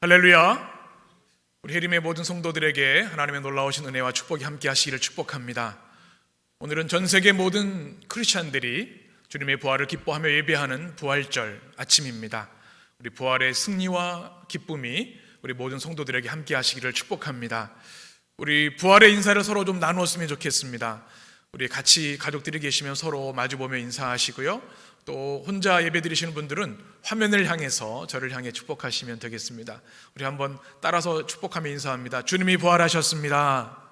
할렐루야. 우리 해림의 모든 성도들에게 하나님의 놀라우신 은혜와 축복이 함께 하시기를 축복합니다. 오늘은 전 세계 모든 크리스찬들이 주님의 부활을 기뻐하며 예배하는 부활절 아침입니다. 우리 부활의 승리와 기쁨이 우리 모든 성도들에게 함께 하시기를 축복합니다. 우리 부활의 인사를 서로 좀 나누었으면 좋겠습니다. 우리 같이 가족들이 계시면 서로 마주보며 인사하시고요, 또 혼자 예배 드리시는 분들은 화면을 향해서 저를 향해 축복하시면 되겠습니다. 우리 한번 따라서 축복하며 인사합니다. 주님이 부활하셨습니다.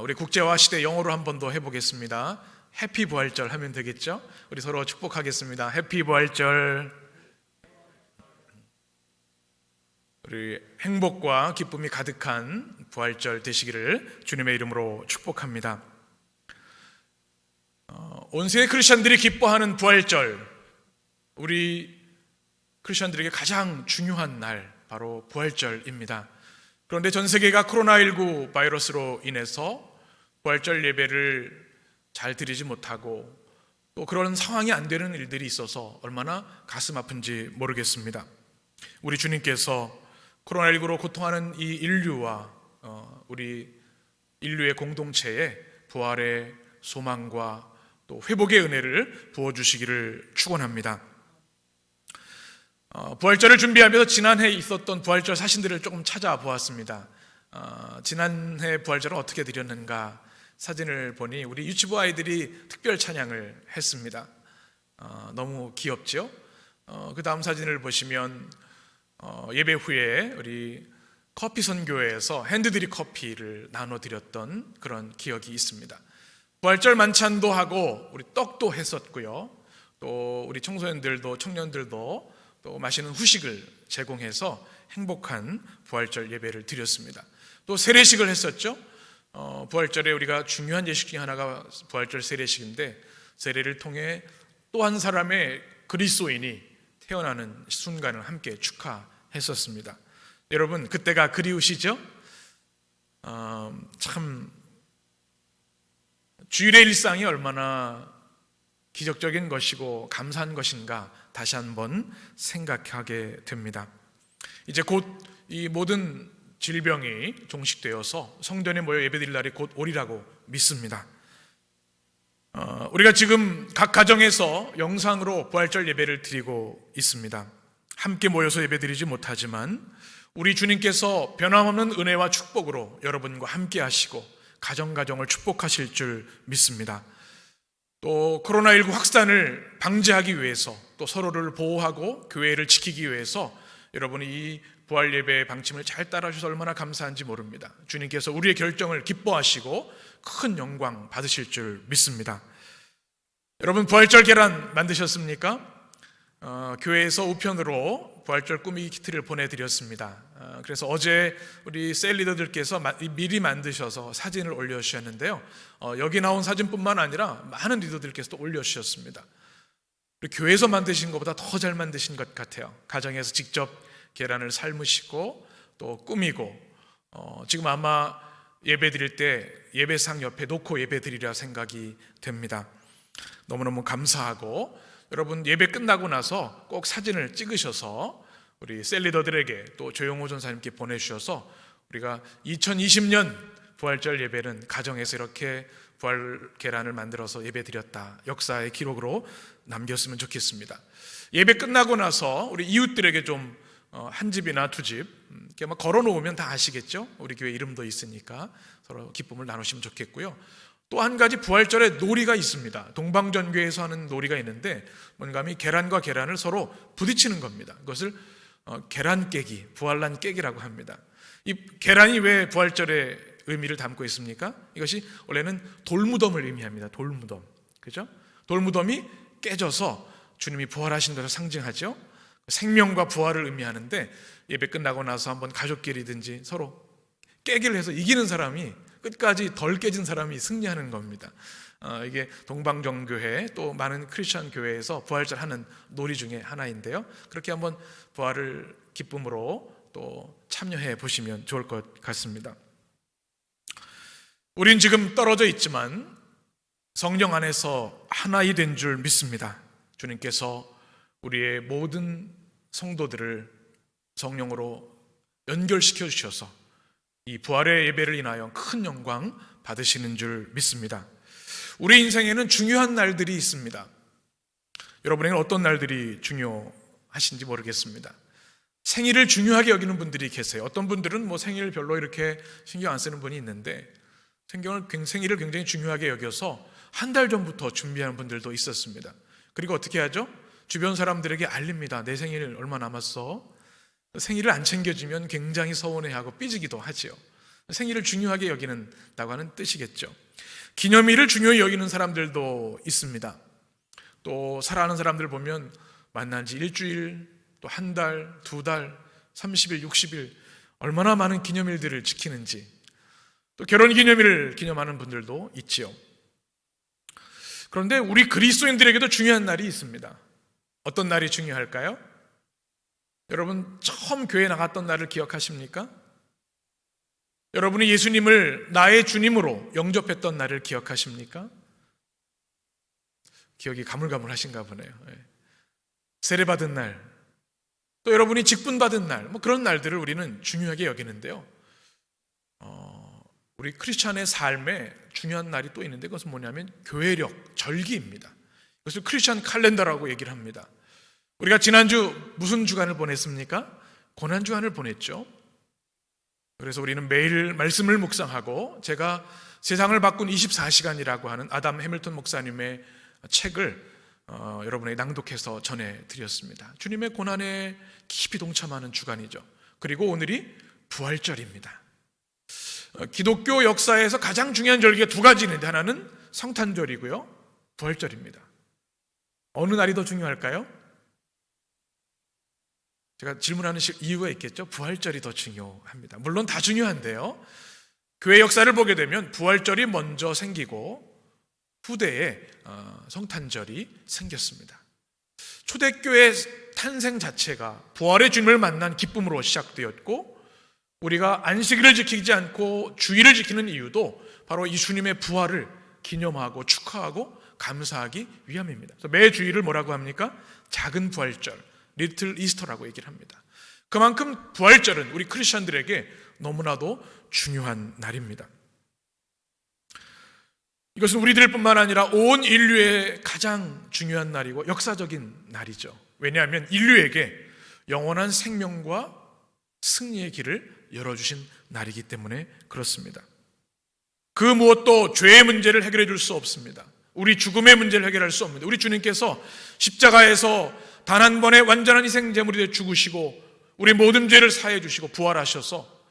우리 국제화 시대 영어로 한 번 더 해보겠습니다. 해피 부활절 하면 되겠죠? 우리 서로 축복하겠습니다. 해피 부활절. 우리 행복과 기쁨이 가득한 부활절 되시기를 주님의 이름으로 축복합니다. 온 세계 크리스천들이 기뻐하는 부활절, 우리 크리스천들에게 가장 중요한 날, 바로 부활절입니다. 그런데 전 세계가 코로나19 바이러스로 인해서 부활절 예배를 잘 드리지 못하고 또 그런 상황이 안 되는 일들이 있어서 얼마나 가슴 아픈지 모르겠습니다. 우리 주님께서 코로나19로 고통하는 이 인류와 우리 인류의 공동체에 부활의 소망과 또 회복의 은혜를 부어주시기를 축원합니다. 부활절을 준비하면서 지난해 있었던 부활절 사진들을 조금 찾아보았습니다. 지난해 부활절은 어떻게 드렸는가 사진을 보니 우리 유치부 아이들이 특별 찬양을 했습니다. 너무 귀엽죠? 그 다음 사진을 보시면 예배 후에 우리 커피 선교회에서 핸드드립 커피를 나눠드렸던 그런 기억이 있습니다. 부활절 만찬도 하고 우리 떡도 했었고요, 또 우리 청소년들도 청년들도 또 맛있는 후식을 제공해서 행복한 부활절 예배를 드렸습니다. 또 세례식을 했었죠. 부활절에 우리가 중요한 예식 중에 하나가 부활절 세례식인데, 세례를 통해 또 한 사람의 그리스도인이 태어나는 순간을 함께 축하했었습니다. 여러분, 그때가 그리우시죠? 참 주일의 일상이 얼마나 기적적인 것이고 감사한 것인가 다시 한번 생각하게 됩니다. 이제 곧 이 모든 질병이 종식되어서 성전에 모여 예배드릴 날이 곧 오리라고 믿습니다. 우리가 지금 각 가정에서 영상으로 부활절 예배를 드리고 있습니다. 함께 모여서 예배드리지 못하지만 우리 주님께서 변함없는 은혜와 축복으로 여러분과 함께 하시고 가정을 축복하실 줄 믿습니다. 또 코로나19 확산을 방지하기 위해서, 또 서로를 보호하고 교회를 지키기 위해서 여러분이 이 부활 예배의 방침을 잘 따라주셔서 얼마나 감사한지 모릅니다. 주님께서 우리의 결정을 기뻐하시고 큰 영광 받으실 줄 믿습니다. 여러분, 부활절 계란 만드셨습니까? 교회에서 우편으로 부활절 꾸미기 키트를 보내드렸습니다. 그래서 어제 우리 셀 리더들께서 미리 만드셔서 사진을 올려주셨는데요, 여기 나온 사진뿐만 아니라 많은 리더들께서 또 올려주셨습니다. 교회에서 만드신 것보다 더 잘 만드신 것 같아요. 가정에서 직접 계란을 삶으시고 또 꾸미고, 지금 아마 예배 드릴 때 예배상 옆에 놓고 예배 드리리라 생각이 됩니다. 너무너무 감사하고, 여러분 예배 끝나고 나서 꼭 사진을 찍으셔서 우리 셀리더들에게 또 조용호 전사님께 보내주셔서 우리가 2020년 부활절 예배는 가정에서 이렇게 부활 계란을 만들어서 예배 드렸다, 역사의 기록으로 남겼으면 좋겠습니다. 예배 끝나고 나서 우리 이웃들에게 좀 한 집이나 두 집 이렇게 막 걸어놓으면 다 아시겠죠? 우리 교회 이름도 있으니까 서로 기쁨을 나누시면 좋겠고요. 또 한 가지 부활절에 놀이가 있습니다. 동방전교에서 하는 놀이가 있는데 뭔가 하면 계란과 계란을 서로 부딪히는 겁니다. 그것을 계란 깨기, 부활난 깨기라고 합니다. 이 계란이 왜 부활절의 의미를 담고 있습니까? 이것이 원래는 돌무덤을 의미합니다. 돌무덤, 그죠? 돌무덤이 깨져서 주님이 부활하신 것을 상징하죠. 생명과 부활을 의미하는데, 예배 끝나고 나서 한번 가족끼리든지 서로 깨기를 해서 이기는 사람이, 끝까지 덜 깨진 사람이 승리하는 겁니다. 이게 동방정교회 또 많은 크리스천 교회에서 부활절 하는 놀이 중에 하나인데요, 그렇게 한번 부활을 기쁨으로 또 참여해 보시면 좋을 것 같습니다. 우린 지금 떨어져 있지만 성령 안에서 하나이 된 줄 믿습니다. 주님께서 우리의 모든 성도들을 성령으로 연결시켜 주셔서 이 부활의 예배를 인하여 큰 영광 받으시는 줄 믿습니다. 우리 인생에는 중요한 날들이 있습니다. 여러분에게는 어떤 날들이 중요하신지 모르겠습니다. 생일을 중요하게 여기는 분들이 계세요. 어떤 분들은 뭐 생일 별로 이렇게 신경 안 쓰는 분이 있는데 생일을 굉장히 중요하게 여겨서 한 달 전부터 준비하는 분들도 있었습니다. 그리고 어떻게 하죠? 주변 사람들에게 알립니다. 내 생일 얼마 남았어? 생일을 안 챙겨주면 굉장히 서운해하고 삐지기도 하지요. 생일을 중요하게 여기는다고 하는 뜻이겠죠. 기념일을 중요히 여기는 사람들도 있습니다. 또 사랑하는 사람들 보면 만난 지 일주일, 또 한 달, 두 달, 30일, 60일 얼마나 많은 기념일들을 지키는지, 또 결혼 기념일을 기념하는 분들도 있지요. 그런데 우리 그리스도인들에게도 중요한 날이 있습니다. 어떤 날이 중요할까요? 여러분 처음 교회 나갔던 날을 기억하십니까? 여러분이 예수님을 나의 주님으로 영접했던 날을 기억하십니까? 기억이 가물가물하신가 보네요. 세례받은 날, 또 여러분이 직분받은 날, 뭐 그런 날들을 우리는 중요하게 여기는데요. 우리 크리스찬의 삶에 중요한 날이 또 있는데 그것은 뭐냐면 교회력, 절기입니다. 그것을 크리스찬 칼렌더라고 얘기를 합니다. 우리가 지난주 무슨 주간을 보냈습니까? 고난주간을 보냈죠. 그래서 우리는 매일 말씀을 묵상하고 제가 세상을 바꾼 24시간이라고 하는 아담 해밀턴 목사님의 책을 여러분에게 낭독해서 전해드렸습니다. 주님의 고난에 깊이 동참하는 주간이죠. 그리고 오늘이 부활절입니다. 기독교 역사에서 가장 중요한 절기가 두 가지 있는데 하나는 성탄절이고요, 부활절입니다. 어느 날이 더 중요할까요? 제가 질문하는 이유가 있겠죠. 부활절이 더 중요합니다. 물론 다 중요한데요, 교회 역사를 보게 되면 부활절이 먼저 생기고 후대에 성탄절이 생겼습니다. 초대교회 탄생 자체가 부활의 주님을 만난 기쁨으로 시작되었고, 우리가 안식일을 지키지 않고 주일을 지키는 이유도 바로 이 주님의 부활을 기념하고 축하하고 감사하기 위함입니다. 그래서 매 주일을 뭐라고 합니까? 작은 부활절, 리틀 이스터라고 얘기를 합니다. 그만큼 부활절은 우리 크리스천들에게 너무나도 중요한 날입니다. 이것은 우리들 뿐만 아니라 온 인류의 가장 중요한 날이고 역사적인 날이죠. 왜냐하면 인류에게 영원한 생명과 승리의 길을 열어주신 날이기 때문에 그렇습니다. 그 무엇도 죄의 문제를 해결해 줄 수 없습니다. 우리 죽음의 문제를 해결할 수 없습니다. 우리 주님께서 십자가에서 단 한 번의 완전한 희생제물이 되어 죽으시고 우리 모든 죄를 사해 주시고 부활하셔서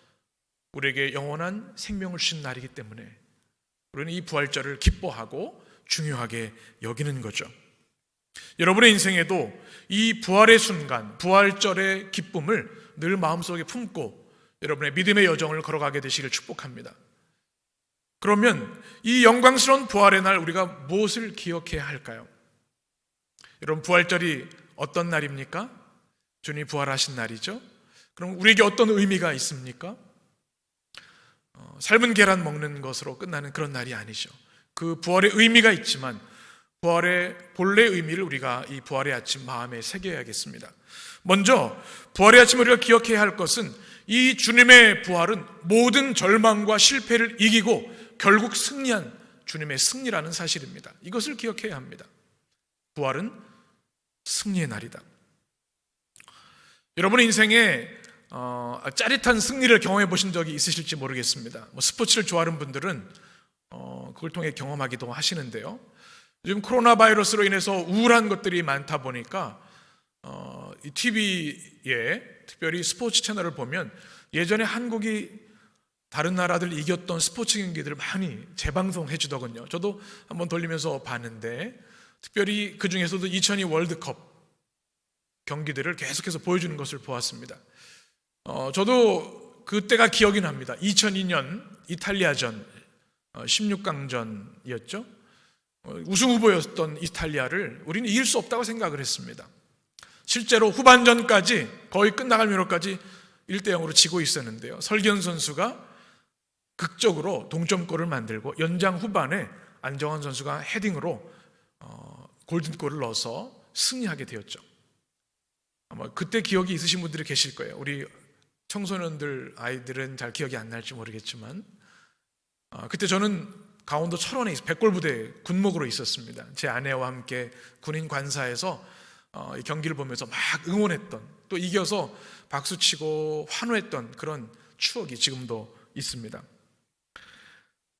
우리에게 영원한 생명을 주신 날이기 때문에 우리는 이 부활절을 기뻐하고 중요하게 여기는 거죠. 여러분의 인생에도 이 부활의 순간, 부활절의 기쁨을 늘 마음속에 품고 여러분의 믿음의 여정을 걸어가게 되시길 축복합니다. 그러면 이 영광스러운 부활의 날 우리가 무엇을 기억해야 할까요? 여러분, 부활절이 어떤 날입니까? 주님이 부활하신 날이죠. 그럼 우리에게 어떤 의미가 있습니까? 삶은 계란 먹는 것으로 끝나는 그런 날이 아니죠. 그 부활의 의미가 있지만 부활의 본래 의미를 우리가 이 부활의 아침 마음에 새겨야겠습니다. 먼저 부활의 아침 우리가 기억해야 할 것은 이 주님의 부활은 모든 절망과 실패를 이기고 결국 승리한 주님의 승리라는 사실입니다. 이것을 기억해야 합니다. 부활은 승리의 날이다. 여러분의 인생에 짜릿한 승리를 경험해 보신 적이 있으실지 모르겠습니다. 스포츠를 좋아하는 분들은 그걸 통해 경험하기도 하시는데요. 요즘 코로나 바이러스로 인해서 우울한 것들이 많다 보니까 이 TV에 특별히 스포츠 채널을 보면 예전에 한국이 다른 나라들 이겼던 스포츠 경기들을 많이 재방송해 주더군요. 저도 한번 돌리면서 봤는데 특별히 그 중에서도 2002 월드컵 경기들을 계속해서 보여주는 것을 보았습니다. 저도 그때가 기억이 납니다. 2002년 이탈리아전 16강전이었죠. 우승 후보였던 이탈리아를 우리는 이길 수 없다고 생각을 했습니다. 실제로 후반전까지 거의 끝나갈 미로까지 1대0으로 지고 있었는데요. 설기현 선수가 극적으로 동점골을 만들고 연장 후반에 안정환 선수가 헤딩으로 골든골을 넣어서 승리하게 되었죠. 아마 그때 기억이 있으신 분들이 계실 거예요. 우리 청소년들 아이들은 잘 기억이 안 날지 모르겠지만 그때 저는 강원도 철원에 백골부대 군목으로 있었습니다. 제 아내와 함께 군인 관사에서 이 경기를 보면서 막 응원했던, 또 이겨서 박수치고 환호했던 그런 추억이 지금도 있습니다.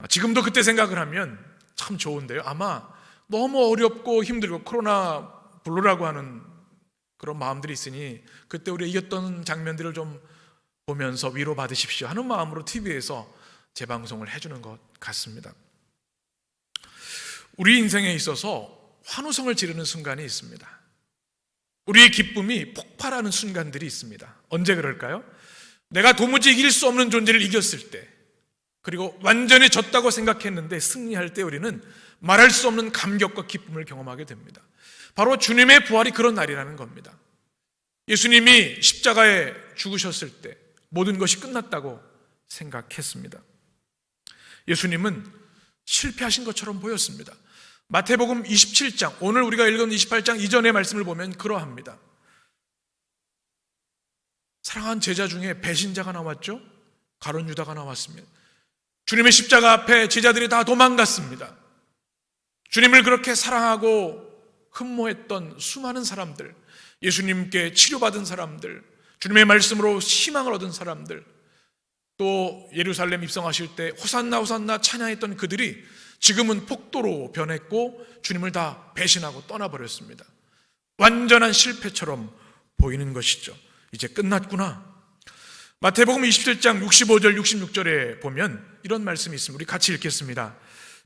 지금도 그때 생각을 하면 참 좋은데요. 아마 너무 어렵고 힘들고 코로나 블루라고 하는 그런 마음들이 있으니 그때 우리가 이겼던 장면들을 좀 보면서 위로받으십시오 하는 마음으로 TV에서 재방송을 해주는 것 같습니다. 우리 인생에 있어서 환호성을 지르는 순간이 있습니다. 우리의 기쁨이 폭발하는 순간들이 있습니다. 언제 그럴까요? 내가 도무지 이길 수 없는 존재를 이겼을 때, 그리고 완전히 졌다고 생각했는데 승리할 때 우리는 말할 수 없는 감격과 기쁨을 경험하게 됩니다. 바로 주님의 부활이 그런 날이라는 겁니다. 예수님이 십자가에 죽으셨을 때 모든 것이 끝났다고 생각했습니다. 예수님은 실패하신 것처럼 보였습니다. 마태복음 27장, 오늘 우리가 읽은 28장 이전의 말씀을 보면 그러합니다. 사랑한 제자 중에 배신자가 나왔죠. 가룟 유다가 나왔습니다. 주님의 십자가 앞에 제자들이 다 도망갔습니다. 주님을 그렇게 사랑하고 흠모했던 수많은 사람들, 예수님께 치료받은 사람들, 주님의 말씀으로 희망을 얻은 사람들, 또 예루살렘 입성하실 때 호산나 호산나 찬양했던 그들이 지금은 폭도로 변했고 주님을 다 배신하고 떠나버렸습니다. 완전한 실패처럼 보이는 것이죠. 이제 끝났구나. 마태복음 27장 65절 66절에 보면 이런 말씀이 있습니다. 우리 같이 읽겠습니다.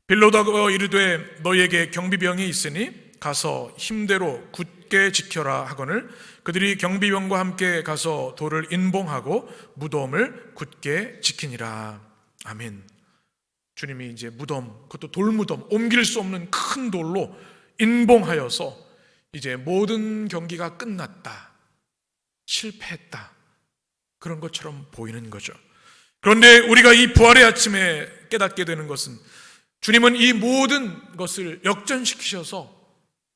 빌로다가 이르되 너희에게 경비병이 있으니 가서 힘대로 굳게 지켜라 하거늘 그들이 경비병과 함께 가서 돌을 인봉하고 무덤을 굳게 지키니라. 아멘. 주님이 이제 무덤, 그것도 돌무덤, 옮길 수 없는 큰 돌로 인봉하여서 이제 모든 경기가 끝났다, 실패했다, 그런 것처럼 보이는 거죠. 그런데 우리가 이 부활의 아침에 깨닫게 되는 것은 주님은 이 모든 것을 역전시키셔서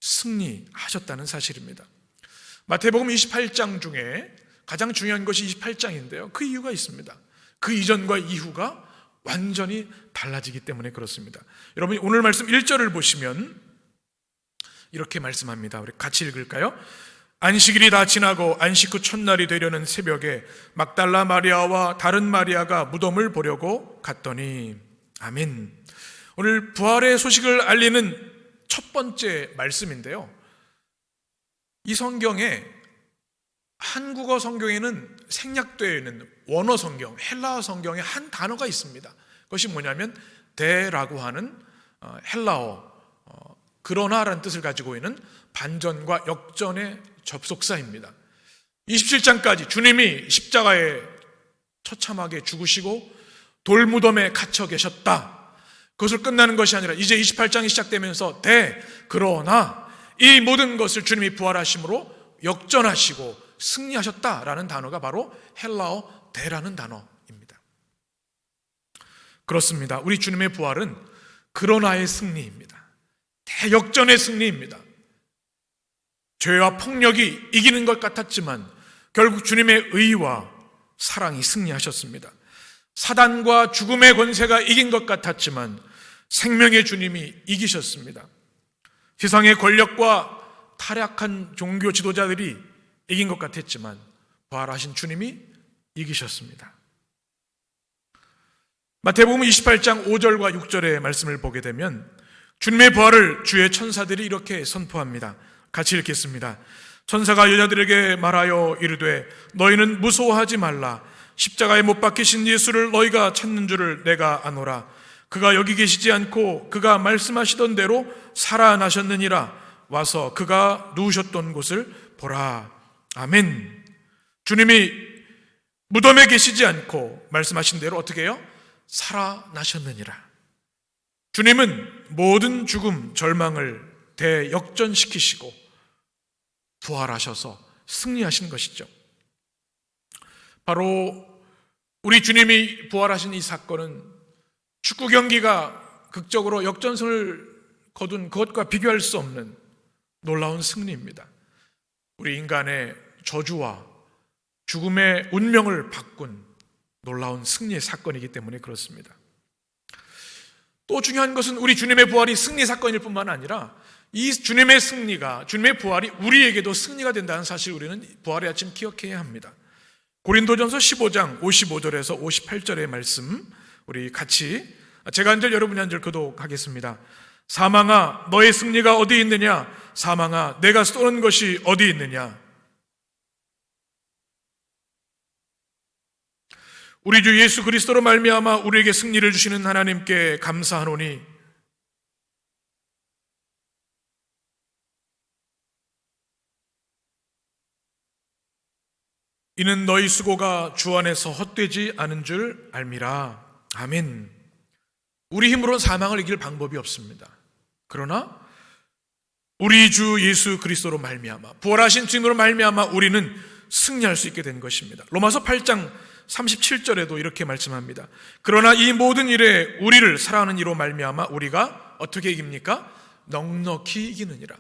승리하셨다는 사실입니다. 마태복음 28장 중에 가장 중요한 것이 28장인데요. 그 이유가 있습니다. 그 이전과 이후가 완전히 달라지기 때문에 그렇습니다. 여러분이 오늘 말씀 1절을 보시면 이렇게 말씀합니다. 우리 같이 읽을까요? 안식일이 다 지나고 안식 후 첫날이 되려는 새벽에 막달라 마리아와 다른 마리아가 무덤을 보려고 갔더니. 아멘. 오늘 부활의 소식을 알리는 첫 번째 말씀인데요. 이 성경에, 한국어 성경에는 생략되어 있는 원어 성경, 헬라어 성경에 한 단어가 있습니다. 그것이 뭐냐면 대라고 하는 헬라어 그러나라는 뜻을 가지고 있는 반전과 역전의 접속사입니다. 27장까지 주님이 십자가에 처참하게 죽으시고 돌무덤에 갇혀 계셨다. 그것을 끝나는 것이 아니라 이제 28장이 시작되면서 그러나 이 모든 것을 주님이 부활하심으로 역전하시고 승리하셨다라는 단어가 바로 헬라어 대라는 단어입니다. 그렇습니다. 우리 주님의 부활은 그러나의 승리입니다. 대역전의 승리입니다. 죄와 폭력이 이기는 것 같았지만 결국 주님의 의와 사랑이 승리하셨습니다. 사단과 죽음의 권세가 이긴 것 같았지만 생명의 주님이 이기셨습니다. 세상의 권력과 타락한 종교 지도자들이 이긴 것 같았지만 부활하신 주님이 이기셨습니다. 마태복음 28장 5절과 6절의 말씀을 보게 되면 주님의 부활을 주의 천사들이 이렇게 선포합니다. 같이 읽겠습니다. 천사가 여자들에게 말하여 이르되 너희는 무서워하지 말라. 십자가에 못 박히신 예수를 너희가 찾는 줄을 내가 아노라. 그가 여기 계시지 않고 그가 말씀하시던 대로 살아나셨느니라. 와서 그가 누우셨던 곳을 보라. 아멘. 주님이 무덤에 계시지 않고 말씀하신 대로 어떻게 해요? 살아나셨느니라. 주님은 모든 죽음, 절망을 대역전시키시고 부활하셔서 승리하신 것이죠. 바로 우리 주님이 부활하신 이 사건은 축구 경기가 극적으로 역전승을 거둔 그것과 비교할 수 없는 놀라운 승리입니다. 우리 인간의 저주와 죽음의 운명을 바꾼 놀라운 승리의 사건이기 때문에 그렇습니다. 또 중요한 것은 우리 주님의 부활이 승리 사건일 뿐만 아니라 이 주님의 승리가, 주님의 부활이 우리에게도 승리가 된다는 사실을 우리는 부활의 아침 기억해야 합니다. 고린도전서 15장 55절에서 58절의 말씀 우리 같이 제가 한 절 여러분이 한 절 교독하겠습니다. 사망아 너의 승리가 어디 있느냐? 사망아 내가 쏘는 것이 어디 있느냐? 우리 주 예수 그리스도로 말미암아 우리에게 승리를 주시는 하나님께 감사하노니 이는 너희 수고가 주 안에서 헛되지 않은 줄 알미라. 아멘. 우리 힘으로는 사망을 이길 방법이 없습니다. 그러나 우리 주 예수 그리스도로 말미암아 부활하신 주님으로 말미암아 우리는 승리할 수 있게 된 것입니다. 로마서 8장 37절에도 이렇게 말씀합니다. 그러나 이 모든 일에 우리를 사랑하는 이로 말미암아 우리가 어떻게 이깁니까? 넉넉히 이기느니라.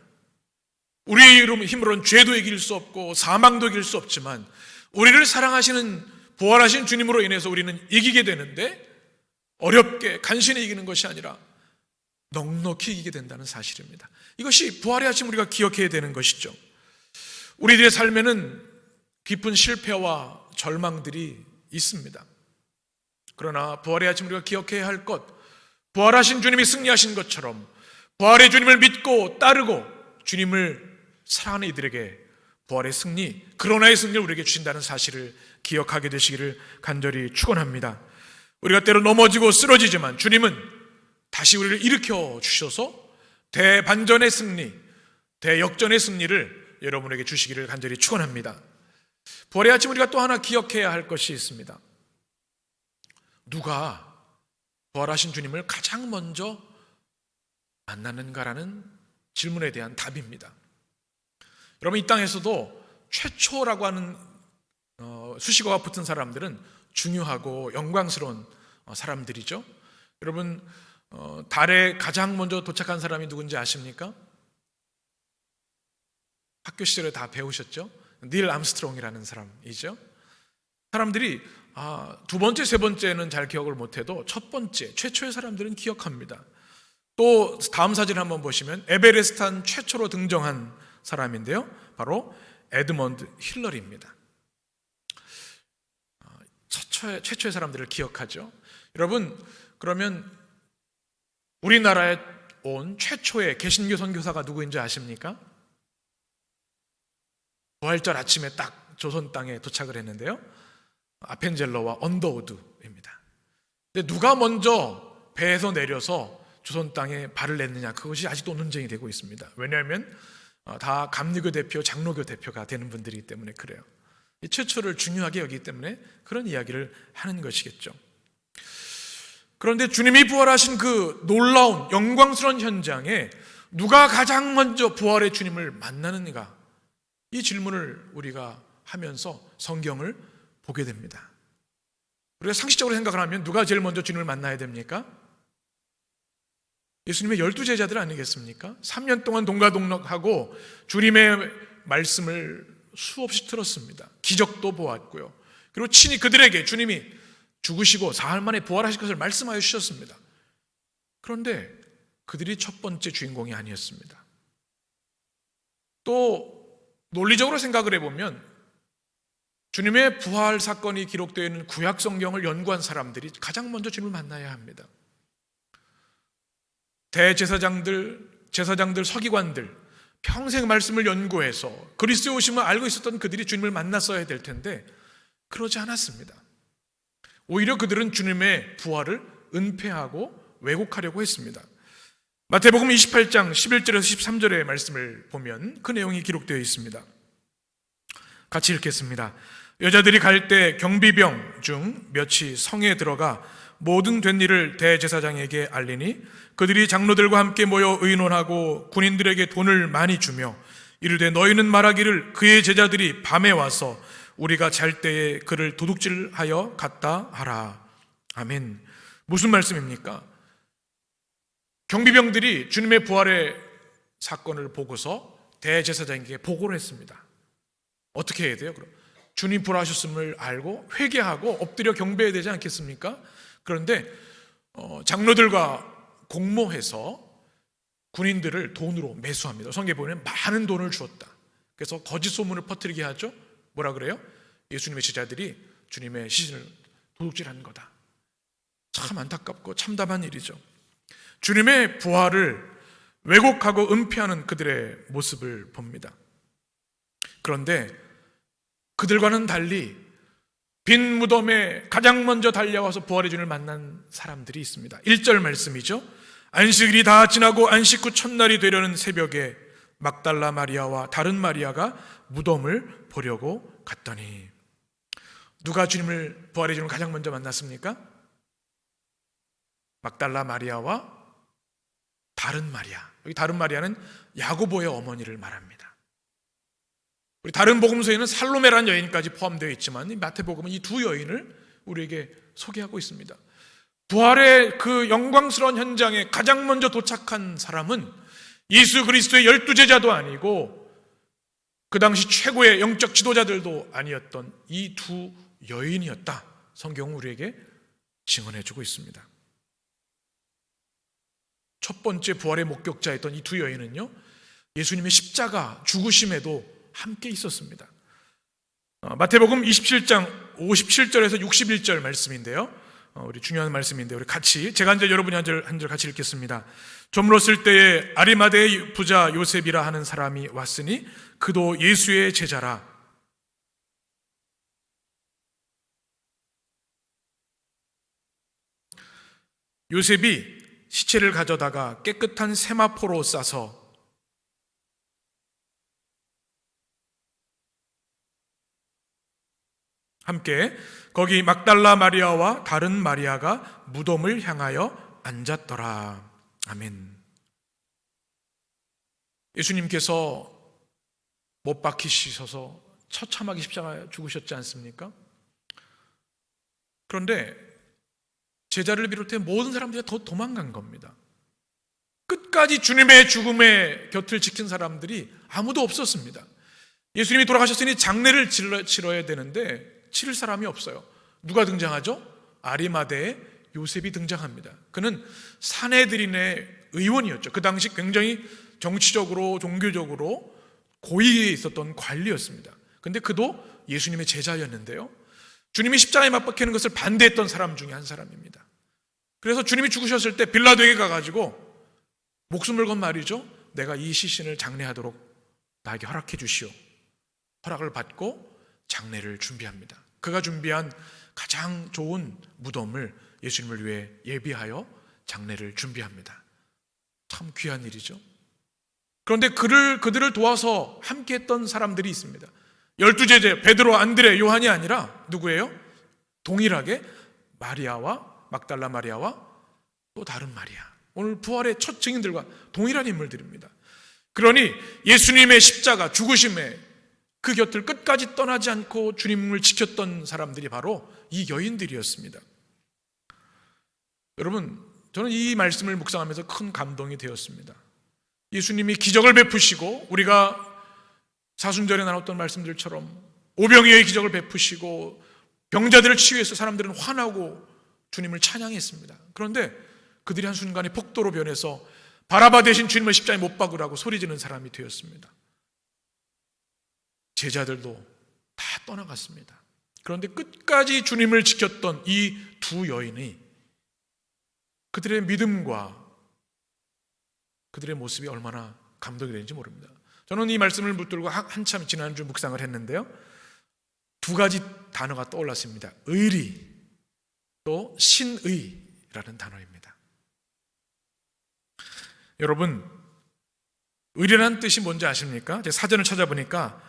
우리의 힘으로는 죄도 이길 수 없고 사망도 이길 수 없지만 우리를 사랑하시는 부활하신 주님으로 인해서 우리는 이기게 되는데 어렵게 간신히 이기는 것이 아니라 넉넉히 이기게 된다는 사실입니다. 이것이 부활의 아침 우리가 기억해야 되는 것이죠. 우리들의 삶에는 깊은 실패와 절망들이 있습니다. 그러나 부활의 아침 우리가 기억해야 할 것, 부활하신 주님이 승리하신 것처럼 부활의 주님을 믿고 따르고 주님을 사랑하는 이들에게 부활의 승리, 그러나의 승리를 우리에게 주신다는 사실을 기억하게 되시기를 간절히 축원합니다. 우리가 때로 넘어지고 쓰러지지만 주님은 다시 우리를 일으켜 주셔서 대반전의 승리, 대역전의 승리를 여러분에게 주시기를 간절히 축원합니다. 부활의 아침 우리가 또 하나 기억해야 할 것이 있습니다. 누가 부활하신 주님을 가장 먼저 만나는가라는 질문에 대한 답입니다. 여러분 이 땅에서도 최초라고 하는 수식어가 붙은 사람들은 중요하고 영광스러운 사람들이죠. 여러분 달에 가장 먼저 도착한 사람이 누군지 아십니까? 학교 시절에 다 배우셨죠? 닐 암스트롱이라는 사람이죠. 사람들이 두 번째, 세 번째는 잘 기억을 못해도 첫 번째, 최초의 사람들은 기억합니다. 또 다음 사진 한번 보시면 에베레스트 최초로 등정한 사람인데요, 바로 에드먼드 힐러리입니다. 최초의 사람들을 기억하죠. 여러분 그러면 우리나라에 온 최초의 개신교 선교사가 누구인지 아십니까? 부활절 아침에 딱 조선 땅에 도착을 했는데요, 아펜젤러와 언더우드입니다. 근데 누가 먼저 배에서 내려서 조선 땅에 발을 냈느냐, 그것이 아직도 논쟁이 되고 있습니다. 왜냐하면 다 감리교 대표, 장로교 대표가 되는 분들이기 때문에 그래요. 이 최초를 중요하게 여기기 때문에 그런 이야기를 하는 것이겠죠. 그런데 주님이 부활하신 그 놀라운 영광스러운 현장에 누가 가장 먼저 부활의 주님을 만나는가, 이 질문을 우리가 하면서 성경을 보게 됩니다. 우리가 상식적으로 생각을 하면 누가 제일 먼저 주님을 만나야 됩니까? 예수님의 12제자들 아니겠습니까? 3년 동안 동가동락하고 주님의 말씀을 수없이 들었습니다. 기적도 보았고요. 그리고 친히 그들에게 주님이 죽으시고 사흘 만에 부활하실 것을 말씀하여 주셨습니다. 그런데 그들이 첫 번째 주인공이 아니었습니다. 또 논리적으로 생각을 해보면 주님의 부활 사건이 기록되어 있는 구약 성경을 연구한 사람들이 가장 먼저 주님을 만나야 합니다. 대제사장들, 제사장들, 서기관들 평생 말씀을 연구해서 그리스도의 오심을 알고 있었던 그들이 주님을 만났어야 될 텐데 그러지 않았습니다. 오히려 그들은 주님의 부활을 은폐하고 왜곡하려고 했습니다. 마태복음 28장 11절에서 13절의 말씀을 보면 그 내용이 기록되어 있습니다. 같이 읽겠습니다. 여자들이 갈 때 경비병 중 몇이 성에 들어가 모든 된 일을 대제사장에게 알리니 그들이 장로들과 함께 모여 의논하고 군인들에게 돈을 많이 주며 이르되 너희는 말하기를 그의 제자들이 밤에 와서 우리가 잘 때에 그를 도둑질하여 갔다 하라. 아멘. 무슨 말씀입니까? 경비병들이 주님의 부활의 사건을 보고서 대제사장에게 보고를 했습니다. 어떻게 해야 돼요? 그럼 주님 부활하셨음을 알고 회개하고 엎드려 경배해야 되지 않겠습니까? 그런데 장로들과 공모해서 군인들을 돈으로 매수합니다. 성경에 보면 많은 돈을 주었다. 그래서 거짓 소문을 퍼뜨리게 하죠. 뭐라 그래요? 예수님의 제자들이 주님의 시신을 도둑질한 거다. 참 안타깝고 참담한 일이죠. 주님의 부활을 왜곡하고 은폐하는 그들의 모습을 봅니다. 그런데 그들과는 달리 빈 무덤에 가장 먼저 달려와서 부활의 주님을 만난 사람들이 있습니다. 1절 말씀이죠. 안식일이 다 지나고 안식 후 첫날이 되려는 새벽에 막달라 마리아와 다른 마리아가 무덤을 보려고 갔더니, 누가 주님을 부활의 주님을 가장 먼저 만났습니까? 막달라 마리아와 다른 마리아. 여기 다른 마리아는 야고보의 어머니를 말합니다. 우리 다른 복음서에는 살로메라는 여인까지 포함되어 있지만 이 마태복음은 이 두 여인을 우리에게 소개하고 있습니다. 부활의 그 영광스러운 현장에 가장 먼저 도착한 사람은 예수 그리스도의 12제자도 아니고 그 당시 최고의 영적 지도자들도 아니었던 이 두 여인이었다. 성경은 우리에게 증언해주고 있습니다. 첫 번째 부활의 목격자였던 이 두 여인은요, 예수님의 십자가 죽으심에도 함께 있었습니다. 마태복음 27장 57절에서 61절 말씀인데요, 우리 중요한 말씀인데 우리 같이, 제가 한 절 여러분이 한 절 같이 읽겠습니다. 저물었을 때에 아리마대의 부자 요셉이라 하는 사람이 왔으니 그도 예수의 제자라. 요셉이 시체를 가져다가 깨끗한 세마포로 싸서 함께 거기 막달라 마리아와 다른 마리아가 무덤을 향하여 앉았더라. 아멘. 예수님께서 못 박히셔서 처참하게 십자가에 죽으셨지 않습니까? 그런데 제자를 비롯해 모든 사람들이 더 도망간 겁니다. 끝까지 주님의 죽음의 곁을 지킨 사람들이 아무도 없었습니다. 예수님이 돌아가셨으니 장례를 치러야 되는데 치를 사람이 없어요. 누가 등장하죠? 아리마대의 요셉이 등장합니다. 그는 사내들인의 의원이었죠. 그 당시 굉장히 정치적으로 종교적으로 고위에 있었던 관리였습니다. 그런데 그도 예수님의 제자였는데요, 주님이 십자가에 못 박히는 것을 반대했던 사람 중에 한 사람입니다. 그래서 주님이 죽으셨을 때 빌라도에게 가가지고 목숨을 건 말이죠. 내가 이 시신을 장례하도록 나에게 허락해 주시오. 허락을 받고 장례를 준비합니다. 그가 준비한 가장 좋은 무덤을 예수님을 위해 예비하여 장례를 준비합니다. 참 귀한 일이죠. 그런데 그들을 도와서 함께했던 사람들이 있습니다. 12제자 베드로, 안드레, 요한이 아니라 누구예요? 동일하게 마리아와 막달라 마리아와 또 다른 마리아, 오늘 부활의 첫 증인들과 동일한 인물들입니다. 그러니 예수님의 십자가 죽으심에 그 곁을 끝까지 떠나지 않고 주님을 지켰던 사람들이 바로 이 여인들이었습니다. 여러분, 저는 이 말씀을 묵상하면서 큰 감동이 되었습니다. 예수님이 기적을 베푸시고, 우리가 사순절에 나눴던 말씀들처럼 오병이어의 기적을 베푸시고 병자들을 치유해서 사람들은 환하고 주님을 찬양했습니다. 그런데 그들이 한순간에 폭도로 변해서 바라바 대신 주님을 십자가에 못 박으라고 소리지는 사람이 되었습니다. 제자들도 다 떠나갔습니다. 그런데 끝까지 주님을 지켰던 이 두 여인이, 그들의 믿음과 그들의 모습이 얼마나 감동이 되는지 모릅니다. 저는 이 말씀을 붙들고 한참 지난주 묵상을 했는데요, 두 가지 단어가 떠올랐습니다. 의리, 또 신의라는 단어입니다. 여러분, 의리라는 뜻이 뭔지 아십니까? 제가 사전을 찾아보니까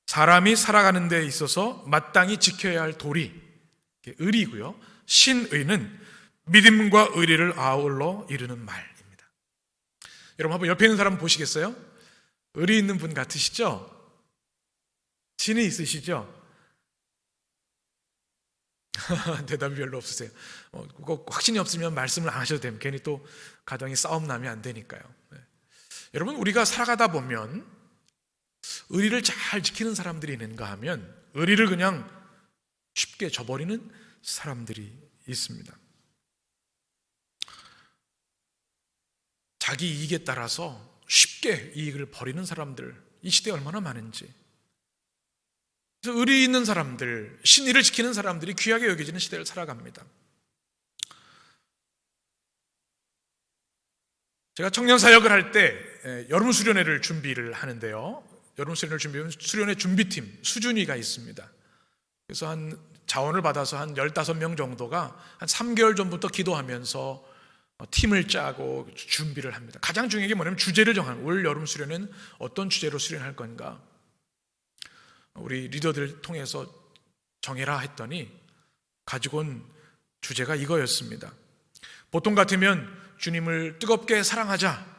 사람이 살아가는 데 있어서 마땅히 지켜야 할 도리, 의리고요. 신의는 믿음과 의리를 아울러 이루는 말입니다. 여러분, 한번 옆에 있는 사람 보시겠어요? 의리 있는 분 같으시죠? 신이 있으시죠? 대답이 별로 없으세요. 확신이 없으면 말씀을 안 하셔도 됩니다. 괜히 또 가정이 싸움 나면 안 되니까요. 네. 여러분, 우리가 살아가다 보면 의리를 잘 지키는 사람들이 있는가 하면 의리를 그냥 쉽게 저버리는 사람들이 있습니다. 자기 이익에 따라서 쉽게 이익을 버리는 사람들, 이 시대에 얼마나 많은지. 그래서 의리 있는 사람들, 신의를 지키는 사람들이 귀하게 여겨지는 시대를 살아갑니다. 제가 청년 사역을 할 때 여름 수련회를 준비를 하는데요. 여름 수련회를 준비하면 수련회 준비팀, 수준위가 있습니다. 그래서 한 자원을 받아서 한 15명 정도가 한 3개월 전부터 기도하면서 팀을 짜고 준비를 합니다. 가장 중요한 게 뭐냐면 주제를 정하는, 올 여름 수련은 어떤 주제로 수련할 건가, 우리 리더들 통해서 정해라 했더니 가지고 온 주제가 이거였습니다. 보통 같으면 주님을 뜨겁게 사랑하자,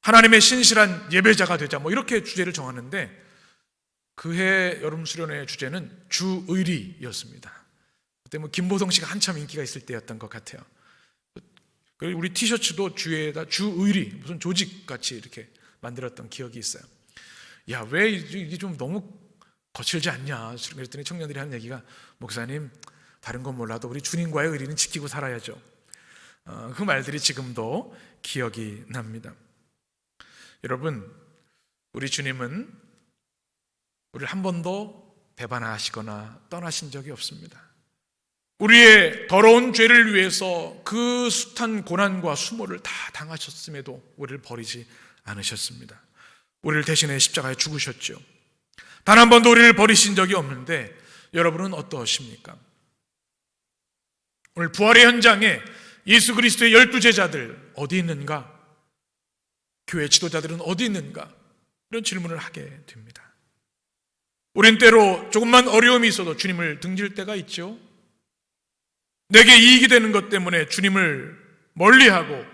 하나님의 신실한 예배자가 되자, 이렇게 주제를 정하는데 그해 여름 수련회 주제는 주의리였습니다. 그때 김보성 씨가 한참 인기가 있을 때였던 것 같아요. 그리고 우리 티셔츠도 주에다 주의리, 무슨 조직같이 이렇게 만들었던 기억이 있어요. 야, 왜 이게 좀 너무 거칠지 않냐 그랬더니 청년들이 하는 얘기가, 목사님 다른 건 몰라도 우리 주님과의 의리는 지키고 살아야죠. 그 말들이 지금도 기억이 납니다. 여러분, 우리 주님은 우리를 한 번도 배반하시거나 떠나신 적이 없습니다. 우리의 더러운 죄를 위해서 그 숱한 고난과 수모를 다 당하셨음에도 우리를 버리지 않으셨습니다. 우리를 대신해 십자가에 죽으셨죠. 단 한 번도 우리를 버리신 적이 없는데 여러분은 어떠십니까? 오늘 부활의 현장에 예수 그리스도의 12제자들 어디 있는가? 교회 지도자들은 어디 있는가? 이런 질문을 하게 됩니다. 우린 때로 조금만 어려움이 있어도 주님을 등질 때가 있죠. 내게 이익이 되는 것 때문에 주님을 멀리하고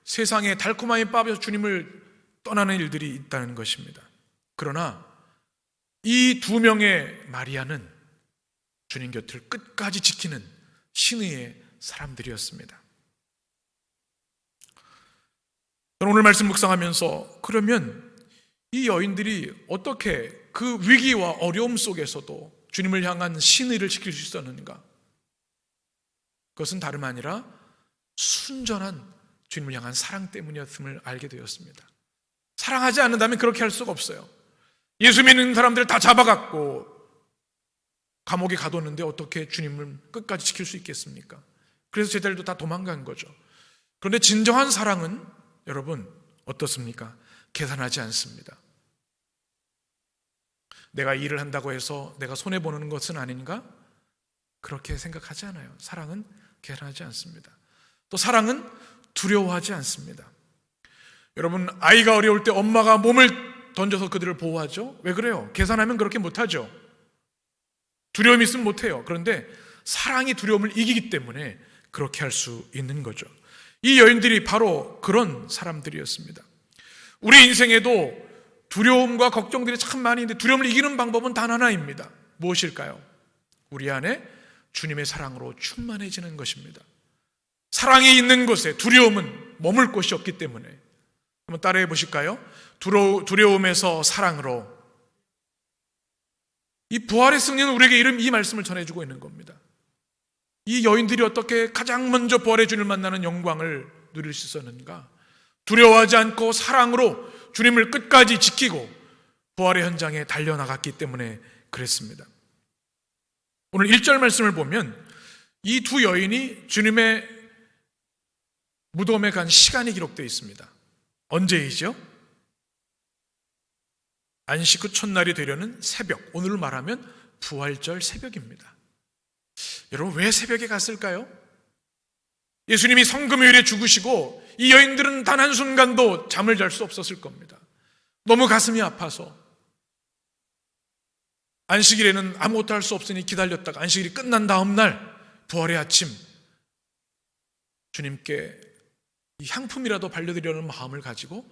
세상에 달콤함에 빠져서 주님을 떠나는 일들이 있다는 것입니다. 그러나 이 2명의 마리아는 주님 곁을 끝까지 지키는 신의의 사람들이었습니다. 오늘 말씀 묵상하면서 그러면 이 여인들이 어떻게 그 위기와 어려움 속에서도 주님을 향한 신의를 지킬 수 있었는가? 그것은 다름 아니라 순전한 주님을 향한 사랑 때문이었음을 알게 되었습니다. 사랑하지 않는다면 그렇게 할 수가 없어요. 예수 믿는 사람들을 다 잡아갔고 감옥에 가뒀는데 어떻게 주님을 끝까지 지킬 수 있겠습니까? 그래서 제자들도 다 도망간 거죠. 그런데 진정한 사랑은 여러분 어떻습니까? 계산하지 않습니다. 내가 일을 한다고 해서 내가 손해보는 것은 아닌가? 그렇게 생각하지 않아요. 사랑은 계산하지 않습니다. 또 사랑은 두려워하지 않습니다. 여러분, 아이가 어려울 때 엄마가 몸을 던져서 그들을 보호하죠? 왜 그래요? 계산하면 그렇게 못하죠. 두려움이 있으면 못해요. 그런데 사랑이 두려움을 이기기 때문에 그렇게 할 수 있는 거죠. 이 여인들이 바로 그런 사람들이었습니다. 우리 인생에도 두려움과 걱정들이 참 많이 있는데 두려움을 이기는 방법은 단 하나입니다. 무엇일까요? 우리 안에 주님의 사랑으로 충만해지는 것입니다. 사랑이 있는 곳에 두려움은 머물 곳이 없기 때문에. 한번 따라해 보실까요? 두려움에서 사랑으로. 이 부활의 승리는 우리에게 이 말씀을 전해주고 있는 겁니다. 이 여인들이 어떻게 가장 먼저 부활의 주님을 만나는 영광을 누릴 수 있었는가? 두려워하지 않고 사랑으로 주님을 끝까지 지키고 부활의 현장에 달려나갔기 때문에 그랬습니다. 오늘 1절 말씀을 보면 이 2 여인이 주님의 무덤에 간 시간이 기록되어 있습니다. 언제이죠? 안식 후 첫날이 되려는 새벽, 오늘 말하면 부활절 새벽입니다. 여러분, 왜 새벽에 갔을까요? 예수님이 성금요일에 죽으시고 이 여인들은 단 한순간도 잠을 잘 수 없었을 겁니다. 너무 가슴이 아파서 안식일에는 아무것도 할 수 없으니 기다렸다가 안식일이 끝난 다음 날 부활의 아침 주님께 이 향품이라도 발려드리려는 마음을 가지고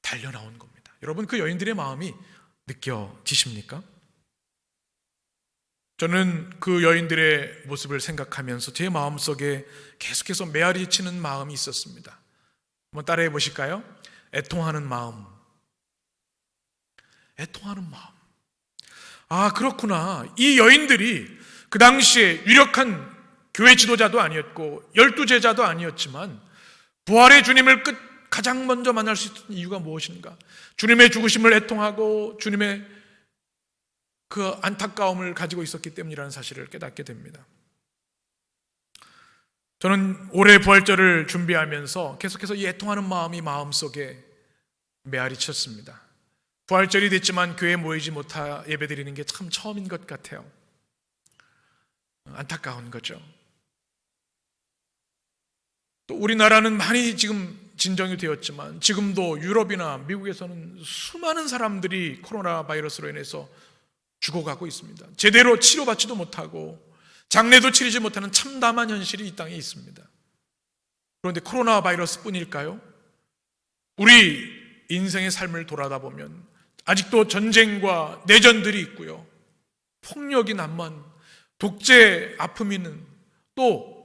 달려나온 겁니다. 여러분, 그 여인들의 마음이 느껴지십니까? 저는 그 여인들의 모습을 생각하면서 제 마음속에 계속해서 메아리 치는 마음이 있었습니다. 한번 따라해 보실까요? 애통하는 마음, 애통하는 마음. 아, 그렇구나. 이 여인들이 그 당시에 유력한 교회 지도자도 아니었고 12제자도 아니었지만 부활의 주님을 가장 먼저 만날 수 있는 이유가 무엇인가? 주님의 죽으심을 애통하고 주님의 그 안타까움을 가지고 있었기 때문이라는 사실을 깨닫게 됩니다. 저는 올해 부활절을 준비하면서 계속해서 이 애통하는 마음이 마음속에 메아리 쳤습니다. 부활절이 됐지만 교회에 모이지 못하 예배드리는 게 참 처음인 것 같아요. 안타까운 거죠. 또 우리나라는 많이 지금 진정이 되었지만 지금도 유럽이나 미국에서는 수많은 사람들이 코로나 바이러스로 인해서 죽어가고 있습니다. 제대로 치료받지도 못하고 장례도 치르지 못하는 참담한 현실이 이 땅에 있습니다. 그런데 코로나 바이러스 뿐일까요? 우리 인생의 삶을 돌아다 보면 아직도 전쟁과 내전들이 있고요. 폭력이 난무한 독재 아픔이 있는, 또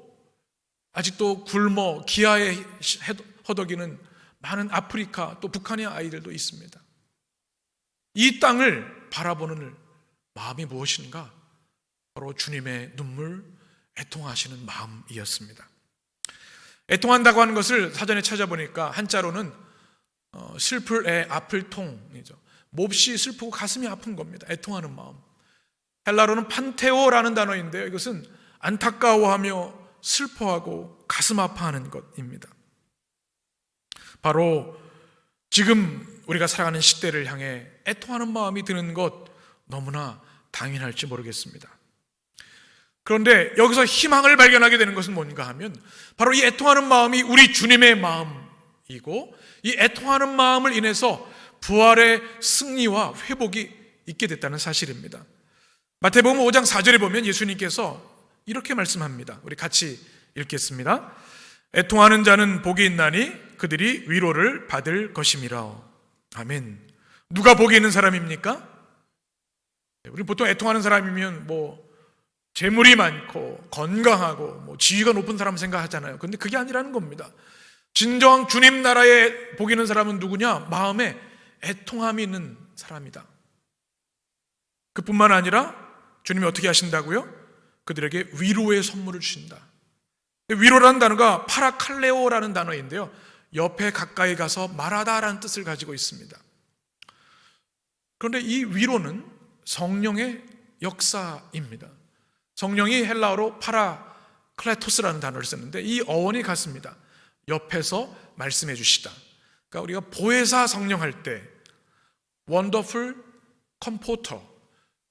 아직도 굶어 기아에 허덕이는 많은 아프리카 또 북한의 아이들도 있습니다. 이 땅을 바라보는 마음이 무엇인가? 바로 주님의 눈물, 애통하시는 마음이었습니다. 애통한다고 하는 것을 사전에 찾아보니까 한자로는 슬플 애 아플 통이죠. 몹시 슬프고 가슴이 아픈 겁니다. 애통하는 마음. 헬라로는 판테오라는 단어인데요, 이것은 안타까워하며 슬퍼하고 가슴 아파하는 것입니다. 바로 지금 우리가 살아가는 시대를 향해 애통하는 마음이 드는 것 너무나 당연할지 모르겠습니다. 그런데 여기서 희망을 발견하게 되는 것은 뭔가 하면 바로 이 애통하는 마음이 우리 주님의 마음이고 이 애통하는 마음을 인해서 부활의 승리와 회복이 있게 됐다는 사실입니다. 마태복음 5장 4절에 보면 예수님께서 이렇게 말씀합니다. 우리 같이 읽겠습니다. 애통하는 자는 복이 있나니 그들이 위로를 받을 것임이라. 아멘. 누가 복이 있는 사람입니까? 우리 보통 애통하는 사람이면 재물이 많고 건강하고 지위가 높은 사람 생각하잖아요. 그런데 그게 아니라는 겁니다. 진정한 주님 나라에 복 있는 사람은 누구냐? 마음에 애통함이 있는 사람이다. 그뿐만 아니라 주님이 어떻게 하신다고요? 그들에게 위로의 선물을 주신다. 위로라는 단어가 파라칼레오라는 단어인데요, 옆에 가까이 가서 말하다라는 뜻을 가지고 있습니다. 그런데 이 위로는 성령의 역사입니다. 성령이 헬라어로 파라클레토스라는 단어를 썼는데 이 어원이 같습니다. 옆에서 말씀해 주시다. 그러니까 우리가 보혜사 성령 할 때 원더풀 컴포터,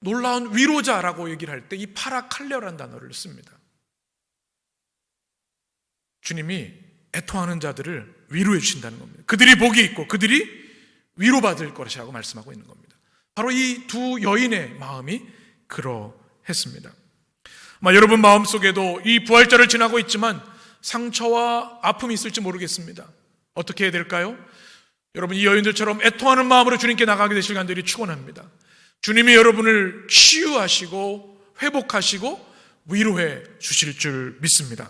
놀라운 위로자라고 얘기를 할 때 이 파라칼레오라는 단어를 씁니다. 주님이 애통하는 자들을 위로해 주신다는 겁니다. 그들이 복이 있고 그들이 위로받을 것이라고 말씀하고 있는 겁니다. 바로 이 두 여인의 마음이 그러했습니다. 여러분 마음속에도 이 부활절을 지나고 있지만 상처와 아픔이 있을지 모르겠습니다. 어떻게 해야 될까요? 여러분 이 여인들처럼 애통하는 마음으로 주님께 나가게 되실 간절히 축원합니다. 주님이 여러분을 치유하시고 회복하시고 위로해 주실 줄 믿습니다.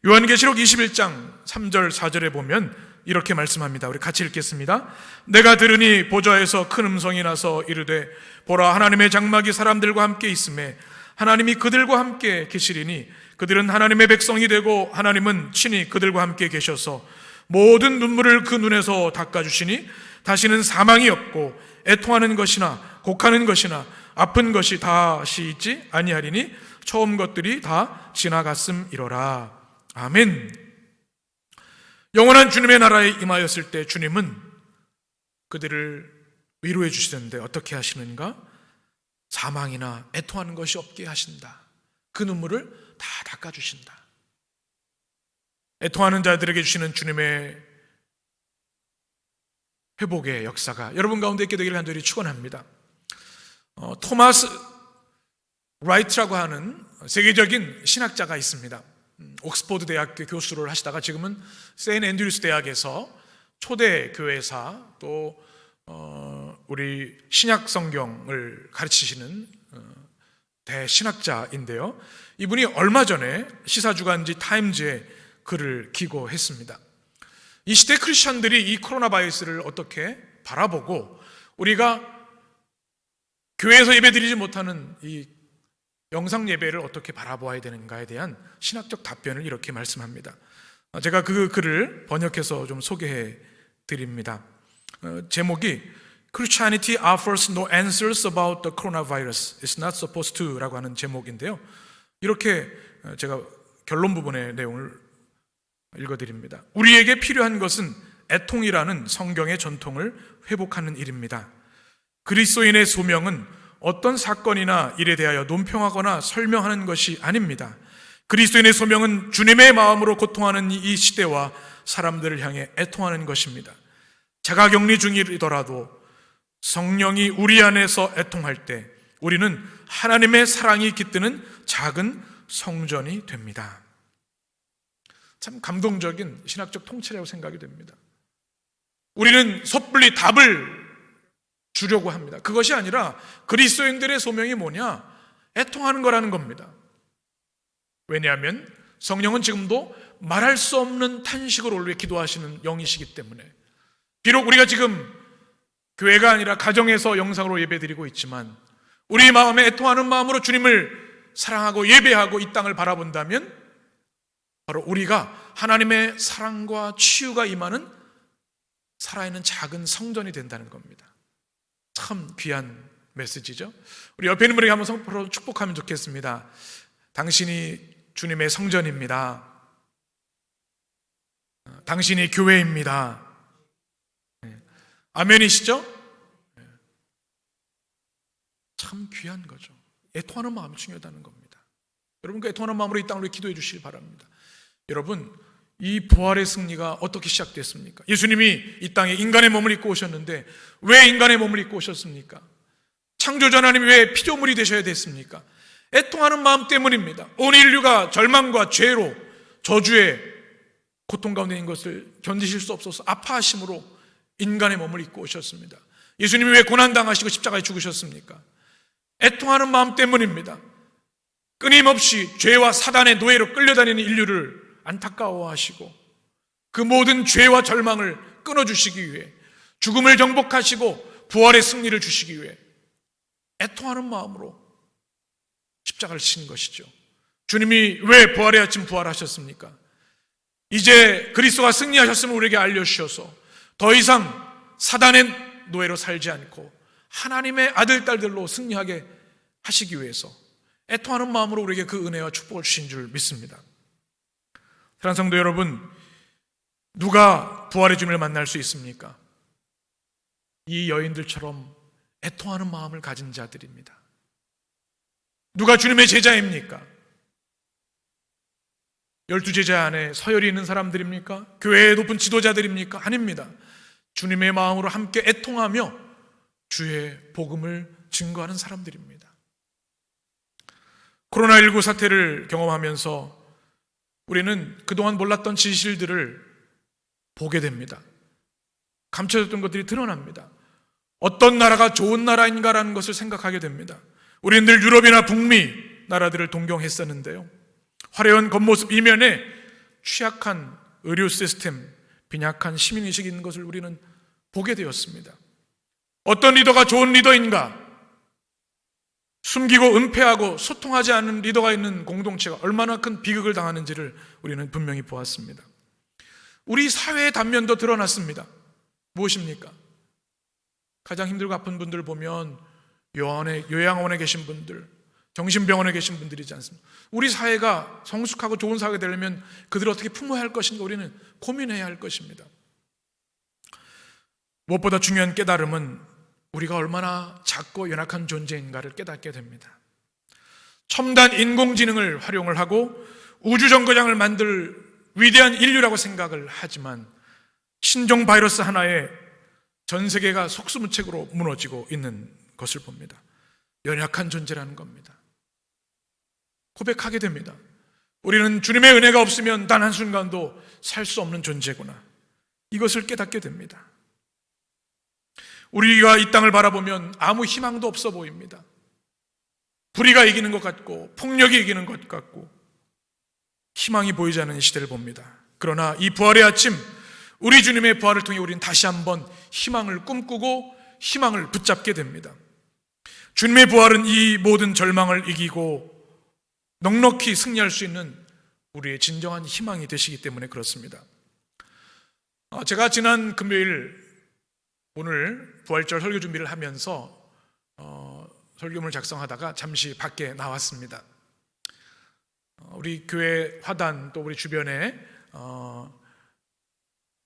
요한계시록 21장 3절 4절에 보면 이렇게 말씀합니다. 우리 같이 읽겠습니다. 내가 들으니 보좌에서 큰 음성이 나서 이르되 보라, 하나님의 장막이 사람들과 함께 있음에 하나님이 그들과 함께 계시리니 그들은 하나님의 백성이 되고 하나님은 친히 그들과 함께 계셔서 모든 눈물을 그 눈에서 닦아주시니 다시는 사망이 없고 애통하는 것이나 곡하는 것이나 아픈 것이 다시 있지 아니하리니 처음 것들이 다 지나갔음이로라. 아멘. 영원한 주님의 나라에 임하였을 때 주님은 그들을 위로해 주시는데 어떻게 하시는가? 사망이나 애통하는 것이 없게 하신다. 그 눈물을 다 닦아주신다. 애통하는 자들에게 주시는 주님의 회복의 역사가 여러분 가운데 있게 되기를 간절히 축원합니다. 토마스 라이트라고 하는 세계적인 신학자가 있습니다. 옥스퍼드 대학교 교수를 하시다가 지금은 세인트 앤드류스 대학에서 초대 교회사 또 우리 신약 성경을 가르치시는 대신학자인데요, 이분이 얼마 전에 시사주간지 타임즈에 글을 기고했습니다. 이 시대 크리스천들이 이 코로나 바이러스를 어떻게 바라보고 우리가 교회에서 예배드리지 못하는 이 영상 예배를 어떻게 바라보아야 되는가에 대한 신학적 답변을 이렇게 말씀합니다. 제가 그 글을 번역해서 좀 소개해 드립니다. 제목이 Christianity offers no answers about the coronavirus. It's not supposed to 라고 하는 제목인데요. 이렇게 제가 결론 부분의 내용을 읽어드립니다. 우리에게 필요한 것은 애통이라는 성경의 전통을 회복하는 일입니다. 그리스도인의 소명은 어떤 사건이나 일에 대하여 논평하거나 설명하는 것이 아닙니다. 그리스도인의 소명은 주님의 마음으로 고통하는 이 시대와 사람들을 향해 애통하는 것입니다. 자가격리 중이더라도 성령이 우리 안에서 애통할 때 우리는 하나님의 사랑이 깃드는 작은 성전이 됩니다. 참 감동적인 신학적 통찰이라고 생각이 됩니다. 우리는 섣불리 답을 주려고 합니다. 그것이 아니라 그리스도인들의 소명이 뭐냐? 애통하는 거라는 겁니다. 왜냐하면 성령은 지금도 말할 수 없는 탄식을 올려 기도하시는 영이시기 때문에, 비록 우리가 지금 교회가 아니라 가정에서 영상으로 예배드리고 있지만 우리 마음에 애통하는 마음으로 주님을 사랑하고 예배하고 이 땅을 바라본다면 바로 우리가 하나님의 사랑과 치유가 임하는 살아있는 작은 성전이 된다는 겁니다. 참 귀한 메시지죠. 우리 옆에 있는 분에게 한번 성포로 축복하면 좋겠습니다. 당신이 주님의 성전입니다. 당신이 교회입니다. 아멘이시죠? 참 귀한 거죠. 애통하는 마음이 중요하다는 겁니다. 여러분, 그 애통하는 마음으로 이 땅으로 기도해 주시기 바랍니다. 여러분, 이 부활의 승리가 어떻게 시작됐습니까? 예수님이 이 땅에 인간의 몸을 입고 오셨는데 왜 인간의 몸을 입고 오셨습니까? 창조주 하나님이 왜 피조물이 되셔야 됐습니까? 애통하는 마음 때문입니다. 온 인류가 절망과 죄로 저주의 고통 가운데 있는 것을 견디실 수 없어서 아파하심으로 인간의 몸을 입고 오셨습니다. 예수님이 왜 고난당하시고 십자가에 죽으셨습니까? 애통하는 마음 때문입니다. 끊임없이 죄와 사단의 노예로 끌려다니는 인류를 안타까워하시고 그 모든 죄와 절망을 끊어주시기 위해, 죽음을 정복하시고 부활의 승리를 주시기 위해 애통하는 마음으로 십자가를 치신 것이죠. 주님이 왜 부활의 아침 부활하셨습니까? 이제 그리스도가 승리하셨음을 우리에게 알려주셔서 더 이상 사단의 노예로 살지 않고 하나님의 아들, 딸들로 승리하게 하시기 위해서 애통하는 마음으로 우리에게 그 은혜와 축복을 주신 줄 믿습니다. 사랑하는 성도 여러분, 누가 부활의 주님을 만날 수 있습니까? 이 여인들처럼 애통하는 마음을 가진 자들입니다. 누가 주님의 제자입니까? 12제자 안에 서열이 있는 사람들입니까? 교회의 높은 지도자들입니까? 아닙니다. 주님의 마음으로 함께 애통하며 주의 복음을 증거하는 사람들입니다. 코로나19 사태를 경험하면서 우리는 그동안 몰랐던 진실들을 보게 됩니다. 감춰졌던 것들이 드러납니다. 어떤 나라가 좋은 나라인가라는 것을 생각하게 됩니다. 우리는 늘 유럽이나 북미 나라들을 동경했었는데요, 화려한 겉모습 이면에 취약한 의료 시스템, 빈약한 시민의식이 있는 것을 우리는 보게 되었습니다. 어떤 리더가 좋은 리더인가? 숨기고 은폐하고 소통하지 않는 리더가 있는 공동체가 얼마나 큰 비극을 당하는지를 우리는 분명히 보았습니다. 우리 사회의 단면도 드러났습니다. 무엇입니까? 가장 힘들고 아픈 분들 보면 요양원에 계신 분들, 정신병원에 계신 분들이지 않습니까? 우리 사회가 성숙하고 좋은 사회가 되려면 그들을 어떻게 품어야 할 것인가 우리는 고민해야 할 것입니다. 무엇보다 중요한 깨달음은 우리가 얼마나 작고 연약한 존재인가를 깨닫게 됩니다. 첨단 인공지능을 활용을 하고 우주정거장을 만들 위대한 인류라고 생각을 하지만 신종 바이러스 하나에 전 세계가 속수무책으로 무너지고 있는 것을 봅니다. 연약한 존재라는 겁니다. 고백하게 됩니다. 우리는 주님의 은혜가 없으면 단 한순간도 살 수 없는 존재구나. 이것을 깨닫게 됩니다. 우리가 이 땅을 바라보면 아무 희망도 없어 보입니다. 불의가 이기는 것 같고 폭력이 이기는 것 같고 희망이 보이지 않는 시대를 봅니다. 그러나 이 부활의 아침, 우리 주님의 부활을 통해 우리는 다시 한번 희망을 꿈꾸고 희망을 붙잡게 됩니다. 주님의 부활은 이 모든 절망을 이기고 넉넉히 승리할 수 있는 우리의 진정한 희망이 되시기 때문에 그렇습니다. 제가 지난 금요일 오늘 부활절 설교 준비를 하면서 설교문을 작성하다가 잠시 밖에 나왔습니다. 우리 교회 화단 또 우리 주변에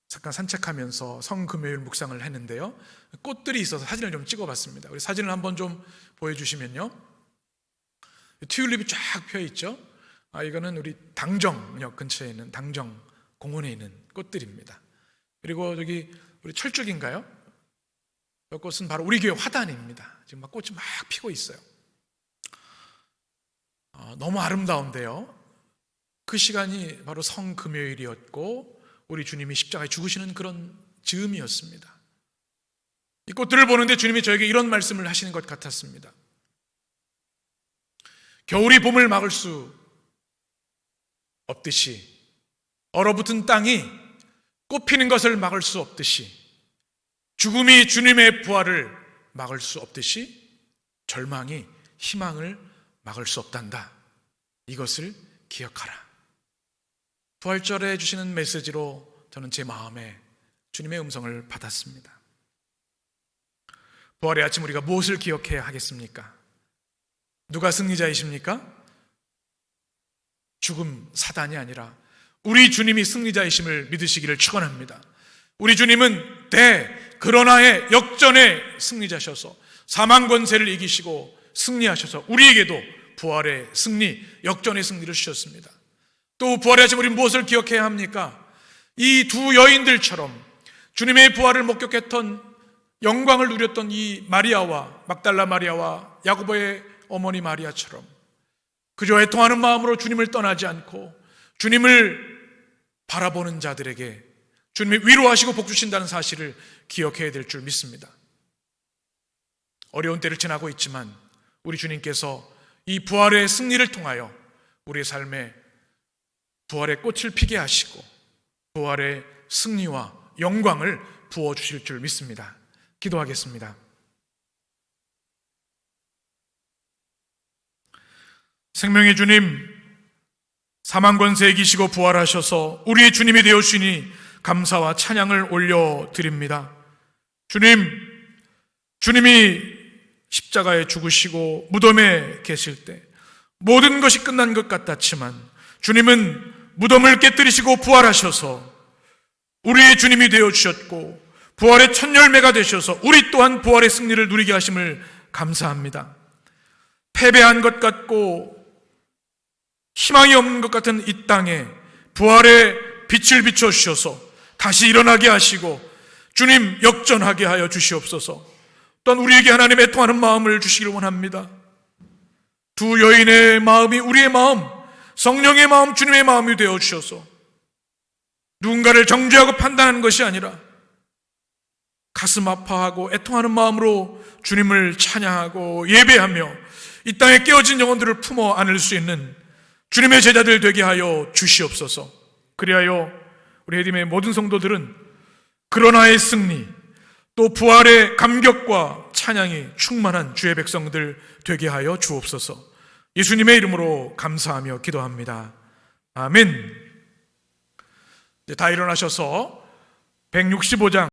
잠깐 산책하면서 성금요일 묵상을 했는데요, 꽃들이 있어서 사진을 좀 찍어봤습니다. 우리 사진을 한번 좀 보여주시면요, 튤립이 쫙 펴있죠. 이거는 우리 당정역 근처에 있는 당정 공원에 있는 꽃들입니다. 그리고 저기 우리 철쭉인가요? 이 꽃은 바로 우리 교회 화단입니다. 지금 막 꽃이 막 피고 있어요. 너무 아름다운데요, 그 시간이 바로 성금요일이었고 우리 주님이 십자가에 죽으시는 그런 즈음이었습니다. 이 꽃들을 보는데 주님이 저에게 이런 말씀을 하시는 것 같았습니다. 겨울이 봄을 막을 수 없듯이, 얼어붙은 땅이 꽃 피는 것을 막을 수 없듯이, 죽음이 주님의 부활을 막을 수 없듯이 절망이 희망을 막을 수 없단다. 이것을 기억하라. 부활절에 주시는 메시지로 저는 제 마음에 주님의 음성을 받았습니다. 부활의 아침 우리가 무엇을 기억해야 하겠습니까? 누가 승리자이십니까? 죽음, 사단이 아니라 우리 주님이 승리자이심을 믿으시기를 축원합니다. 우리 주님은 그러나의 역전의 승리자셔서 사망 권세를 이기시고 승리하셔서 우리에게도 부활의 승리, 역전의 승리를 주셨습니다. 또 부활의 아침 우리 무엇을 기억해야 합니까? 이 두 여인들처럼 주님의 부활을 목격했던, 영광을 누렸던 이 마리아와 막달라 마리아와 야고보의 어머니 마리아처럼 그저 애통하는 마음으로 주님을 떠나지 않고 주님을 바라보는 자들에게 주님이 위로하시고 복 주신다는 사실을 기억해야 될 줄 믿습니다. 어려운 때를 지나고 있지만 우리 주님께서 이 부활의 승리를 통하여 우리의 삶에 부활의 꽃을 피게 하시고 부활의 승리와 영광을 부어주실 줄 믿습니다. 기도하겠습니다. 생명의 주님, 사망 권세 이기시고 부활하셔서 우리의 주님이 되어주시니 감사와 찬양을 올려드립니다. 주님이 십자가에 죽으시고 무덤에 계실 때 모든 것이 끝난 것 같았지만 주님은 무덤을 깨뜨리시고 부활하셔서 우리의 주님이 되어주셨고 부활의 첫 열매가 되셔서 우리 또한 부활의 승리를 누리게 하심을 감사합니다. 패배한 것 같고 희망이 없는 것 같은 이 땅에 부활의 빛을 비춰주셔서 다시 일어나게 하시고 주님 역전하게 하여 주시옵소서. 또한 우리에게 하나님의 애통하는 마음을 주시길 원합니다. 두 여인의 마음이 우리의 마음, 성령의 마음, 주님의 마음이 되어주셔서 누군가를 정죄하고 판단하는 것이 아니라 가슴 아파하고 애통하는 마음으로 주님을 찬양하고 예배하며 이 땅에 깨어진 영혼들을 품어 안을 수 있는 주님의 제자들 되게 하여 주시옵소서. 그리하여 우리 해림의 모든 성도들은 그러나의 승리, 또 부활의 감격과 찬양이 충만한 주의 백성들 되게 하여 주옵소서. 예수님의 이름으로 감사하며 기도합니다. 아멘. 이제 다 일어나셔서 165장